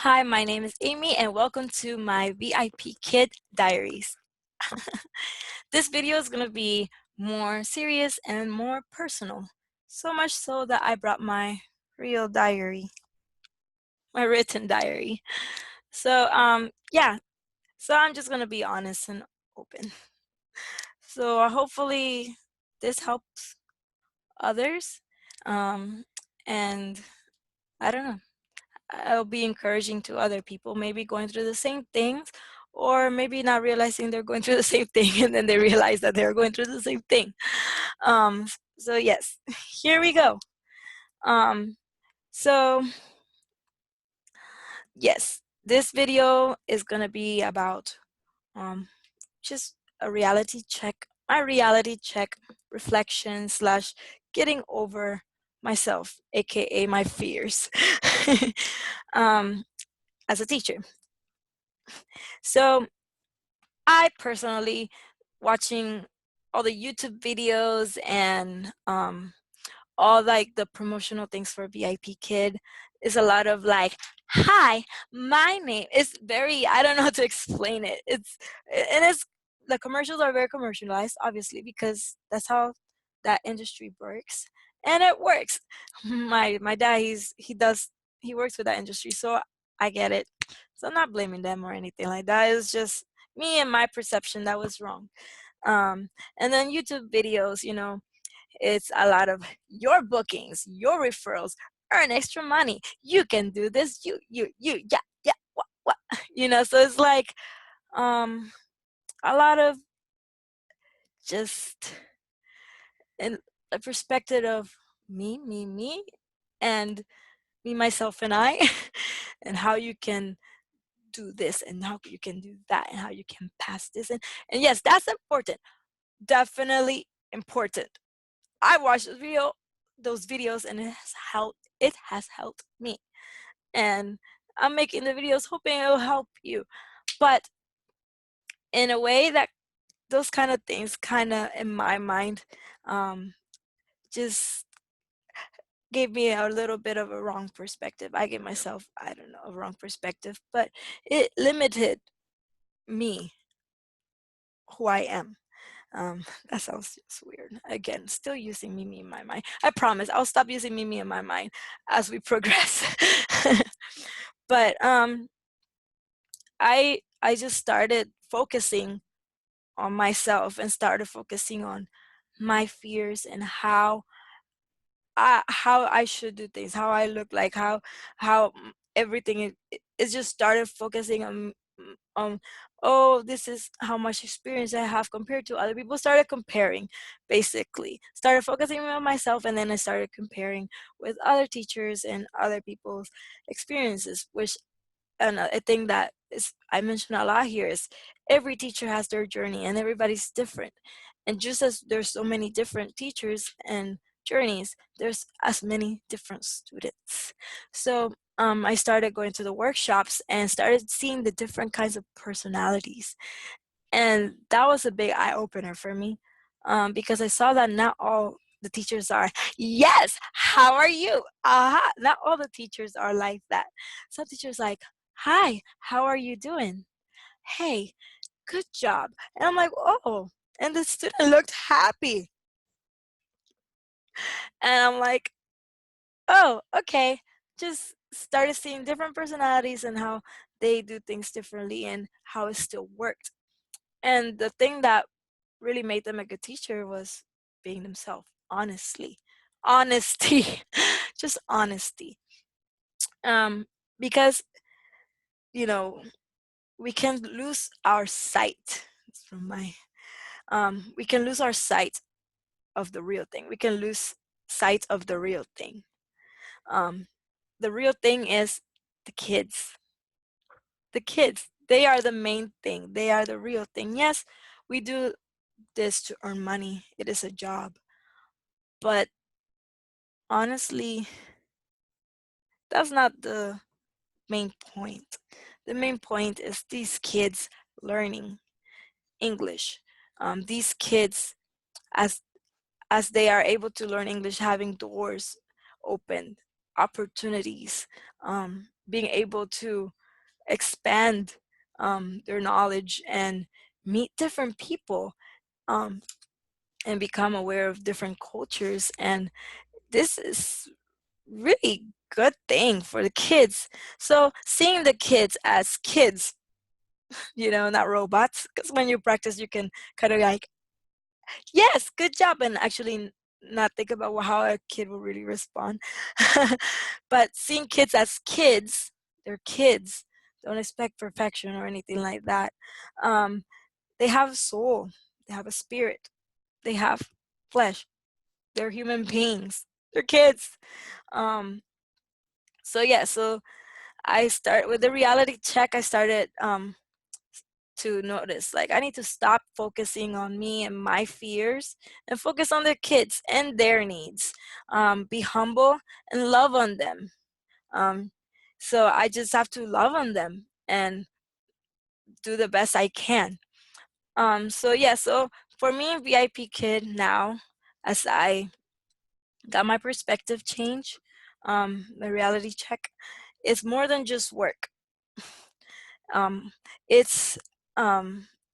Hi, my name is Amy and welcome to my VipKid diaries. This video is going to be more serious and more personal. So much so that I brought my real diary, my written diary. Yeah, so I'm just going to be honest and open. So hopefully this helps others. And I don't know. I'll be encouraging to other people, maybe going through the same things, or maybe not realizing they're going through the same thing, and then they realize that they're going through the same thing. So yes, here we go. Um, so yes, this video is gonna be about just a reality check, my reality check reflection slash getting over myself, aka my fears, um, as a teacher. So I personally, watching all the YouTube videos and all like the promotional things for VipKid is a lot of like, hi, my name is very, I don't know how to explain it. It's the commercials are very commercialized, obviously, because that's how that industry works. And it works. My dad, he works with that industry, so I get it. So I'm not blaming them or anything like that. It's just me and my perception that was wrong. And then YouTube videos, it's a lot of your bookings, your referrals, earn extra money. You can do this. Yeah, what? So it's like a lot of just in a perspective of me, and me, myself, and I, and how you can do this and how you can do that and how you can pass this. And yes, that's important. Definitely important. I watched those videos, and it has helped me. And I'm making the videos hoping it will help you. But in a way that those kind of things kind of in my mind just gave me a little bit of a wrong perspective. I gave myself, I don't know, a wrong perspective, but it limited me, who I am. That sounds just weird. Again, still using Mimi in my mind. I promise I'll stop using Mimi in my mind as we progress. But I just started focusing on myself and started focusing on my fears and how I should do things, how I look like, how everything is just started focusing on oh, this is how much experience I have compared to other people. Started comparing, basically. Started focusing on myself, and then I started comparing with other teachers and other people's experiences, which and a thing that is I mentioned a lot here is every teacher has their journey and everybody's different. And just as there's so many different teachers and journeys, there's as many different students. So I started going to the workshops and started seeing the different kinds of personalities. And that was a big eye-opener for me, because I saw that not all the teachers are, yes, how are you? Not all the teachers are like that. Some teachers like, hi, how are you doing? Hey, good job. And I'm like, oh, and the student looked happy. And I'm like, oh, okay. Just started seeing different personalities and how they do things differently and how it still worked. And the thing that really made them a good teacher was being themselves, honestly. Honesty. Just honesty. Because, you know, we can lose our sight. It's from my we can lose our sight of the real thing. We can lose sight of the real thing. Um, the real thing is the kids. The kids, they are the main thing. They are the real thing. Yes, we do this to earn money. It is a job. But honestly, that's not the main point. The main point is these kids learning English. These kids, as they are able to learn English, having doors opened, opportunities, being able to expand their knowledge and meet different people, um, and become aware of different cultures. And this is really good thing for the kids. So seeing the kids as kids, not robots, because when you practice, you can kind of like, yes, good job, and actually not think about how a kid will really respond. But seeing kids as kids, they're kids. Don't expect perfection or anything like that. Um, they have a soul. They have a spirit. They have flesh. They're human beings. They're kids. Um, so yeah, so I start with the reality check. I started to notice, like, I need to stop focusing on me and my fears and focus on the kids and their needs. Be humble and love on them. Um, so I just have to love on them and do the best I can. So yeah, so for me, VIP Kid now, as I got my perspective change, my reality check, is more than just work. Um, it's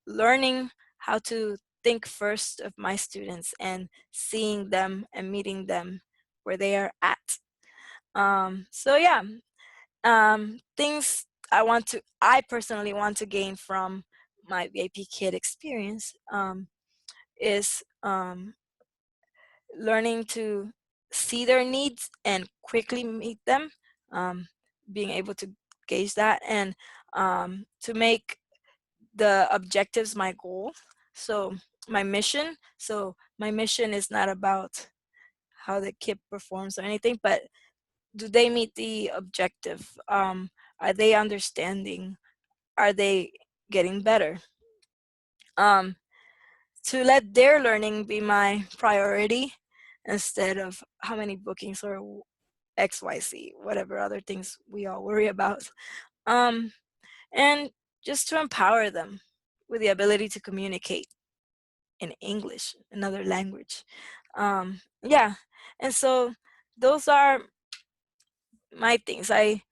learning how to think first of my students and seeing them and meeting them where they are at. So yeah, things I personally want to gain from my VIP Kid experience, is learning to see their needs and quickly meet them, um, being able to gauge that, and to make the objectives my goal. So my mission is not about how the kid performs or anything, but do they meet the objective? Are they understanding? Are they getting better? Um, to let their learning be my priority instead of how many bookings or XYZ, whatever other things we all worry about. Um, and just to empower them with the ability to communicate in English, another language. Yeah, and so those are my things. I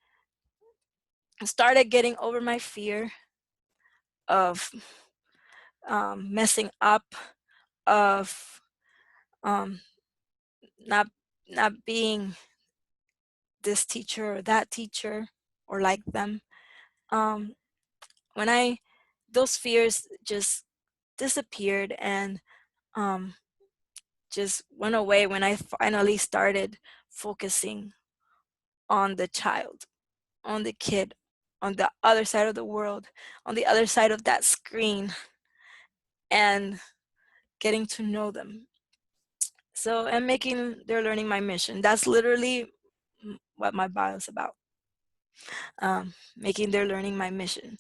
started getting over my fear of messing up, of um, not not being this teacher or that teacher or like them. Um, when I those fears just disappeared and um, just went away when I finally started focusing on the child, on the kid, on the other side of the world, on the other side of that screen, and getting to know them. So, and making their learning my mission. That's literally what my bio is about. Making their learning my mission.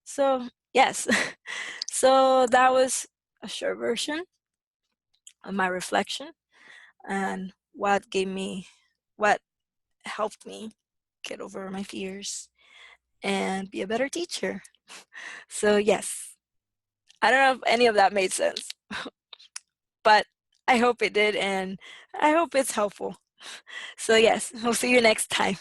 So, yes. So that was a short version of my reflection and what helped me get over my fears and be a better teacher. So, yes, I don't know if any of that made sense, but I hope it did, and I hope it's helpful. So, yes, we'll see you next time.